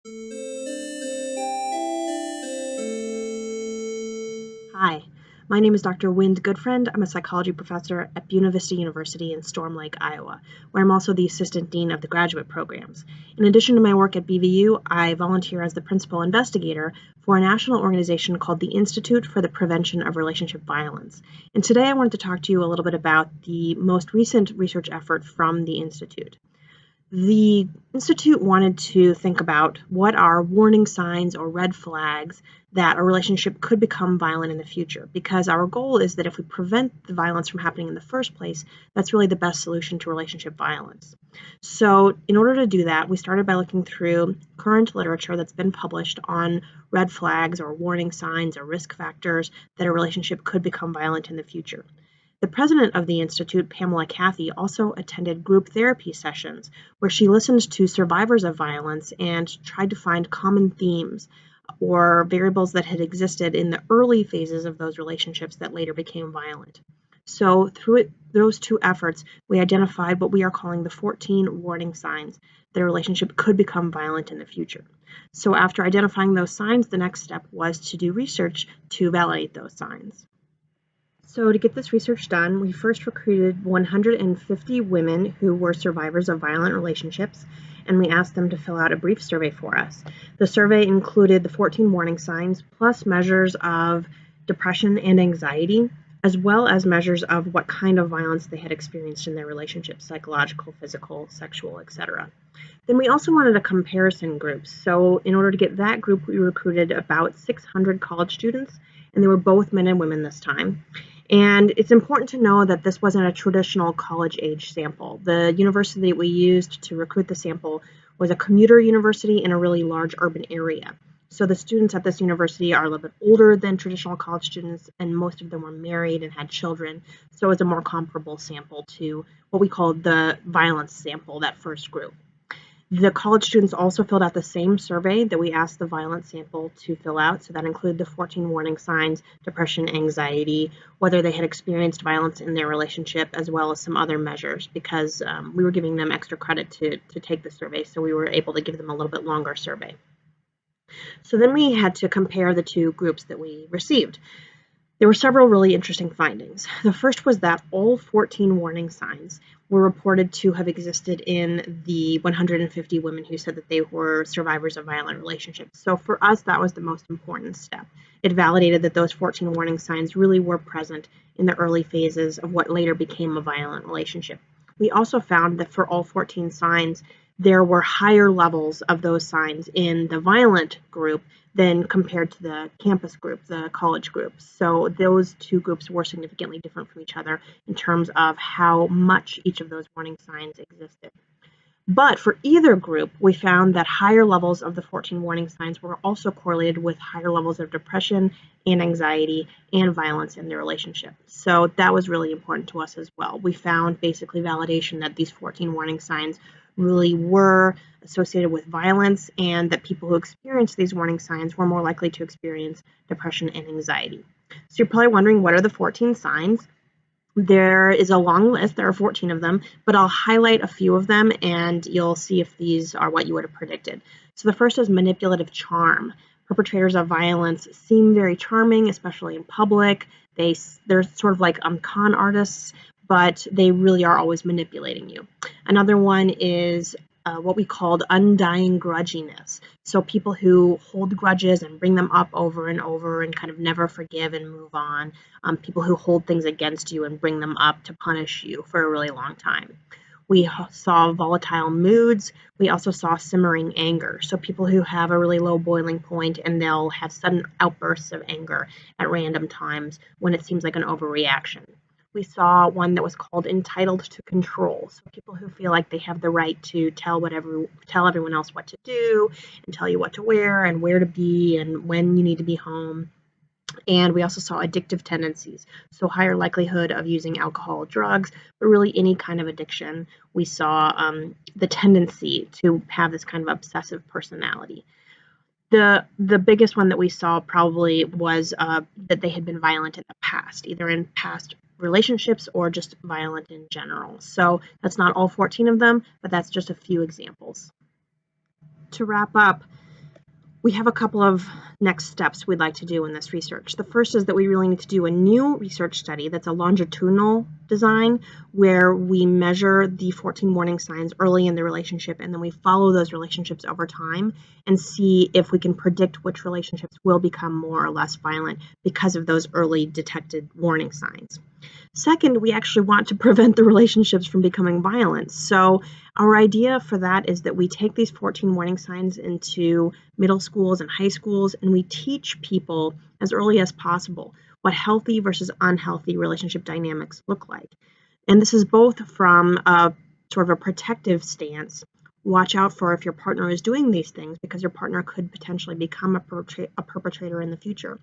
Hi, my name is Dr. Goodfriend. I'm a psychology professor at Buena Vista University in Storm Lake, Iowa, where I'm also the assistant dean of the graduate programs. In addition to my work at BVU, I volunteer as the principal investigator for a national organization called the Institute for the Prevention of Relationship Violence. And today I wanted to talk to you a little bit about the most recent research effort from the Institute. The Institute wanted to think about what are warning signs or red flags that a relationship could become violent in the future, because our goal is that if we prevent the violence from happening in the first place, that's really the best solution to relationship violence. So in order to do that, we started by looking through current literature that's been published on red flags or warning signs or risk factors that a relationship could become violent in the future. The president of the Institute, Pamela Cathey, also attended group therapy sessions where she listened to survivors of violence and tried to find common themes or variables that had existed in the early phases of those relationships that later became violent. So through those two efforts, we identified what we are calling the 14 warning signs that a relationship could become violent in the future. So after identifying those signs, the next step was to do research to validate those signs. So to get this research done, we first recruited 150 women who were survivors of violent relationships, and we asked them to fill out a brief survey for us. The survey included the 14 warning signs, plus measures of depression and anxiety, as well as measures of what kind of violence they had experienced in their relationships, psychological, physical, sexual, etc. Then we also wanted a comparison group. So in order to get that group, we recruited about 600 college students, and they were both men and women this time. And it's important to know that this wasn't a traditional college-age sample. The university we used to recruit the sample was a commuter university in a really large urban area. So the students at this university are a little bit older than traditional college students, and most of them were married and had children. So it's a more comparable sample to what we called the violence sample, that first group. The college students also filled out the same survey that we asked the violence sample to fill out. So that included the 14 warning signs, depression, anxiety, whether they had experienced violence in their relationship, as well as some other measures, because we were giving them extra credit to take the survey. So we were able to give them a little bit longer survey. So then we had to compare the two groups that we received. There were several really interesting findings. The first was that all 14 warning signs were reported to have existed in the 150 women who said that they were survivors of violent relationships. So for us, that was the most important step. It validated that those 14 warning signs really were present in the early phases of what later became a violent relationship. We also found that for all 14 signs, there were higher levels of those signs in the violent group than compared to the campus group, the college group. So those two groups were significantly different from each other in terms of how much each of those warning signs existed. But for either group, we found that higher levels of the 14 warning signs were also correlated with higher levels of depression and anxiety and violence in their relationship. So that was really important to us as well. We found basically validation that these 14 warning signs really were associated with violence, and that people who experienced these warning signs were more likely to experience depression and anxiety. So you're probably wondering, what are the 14 signs? There is a long list. There are 14 of them, but I'll highlight a few of them and you'll see if these are what you would have predicted. So the first is manipulative charm. Perpetrators of violence seem very charming, especially in public. They're sort of like con artists, but they really are always manipulating you. Another one is what we called undying grudginess. So people who hold grudges and bring them up over and over and kind of never forgive and move on. People who hold things against you and bring them up to punish you for a really long time. We saw volatile moods. We also saw simmering anger. So people who have a really low boiling point and they'll have sudden outbursts of anger at random times when it seems like an overreaction. We saw one that was called entitled to control. So people who feel like they have the right to tell everyone else what to do and tell you what to wear and where to be and when you need to be home. And we also saw addictive tendencies, so higher likelihood of using alcohol, drugs, but really any kind of addiction. We saw the tendency to have this kind of obsessive personality. The biggest one that we saw probably was that they had been violent in the past, either in past relationships or just violent in general. So that's not all 14 of them, but that's just a few examples. To wrap up, We have a couple of next steps we'd like to do in this research. The first is that we really need to do a new research study that's a longitudinal design where we measure the 14 warning signs early in the relationship, and then we follow those relationships over time and see if we can predict which relationships will become more or less violent because of those early detected warning signs. Second, we actually want to prevent the relationships from becoming violent. So our idea for that is that we take these 14 warning signs into middle schools and high schools, and we teach people as early as possible what healthy versus unhealthy relationship dynamics look like. And this is both from a sort of a protective stance. Watch out for if your partner is doing these things because your partner could potentially become a perpetrator in the future.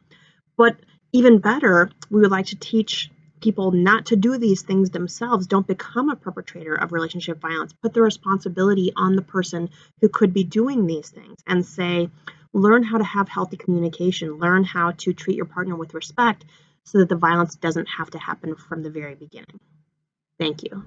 But even better, we would like to teach people not to do these things themselves. Don't become a perpetrator of relationship violence. Put the responsibility on the person who could be doing these things and say, learn how to have healthy communication, learn how to treat your partner with respect so that the violence doesn't have to happen from the very beginning. Thank you.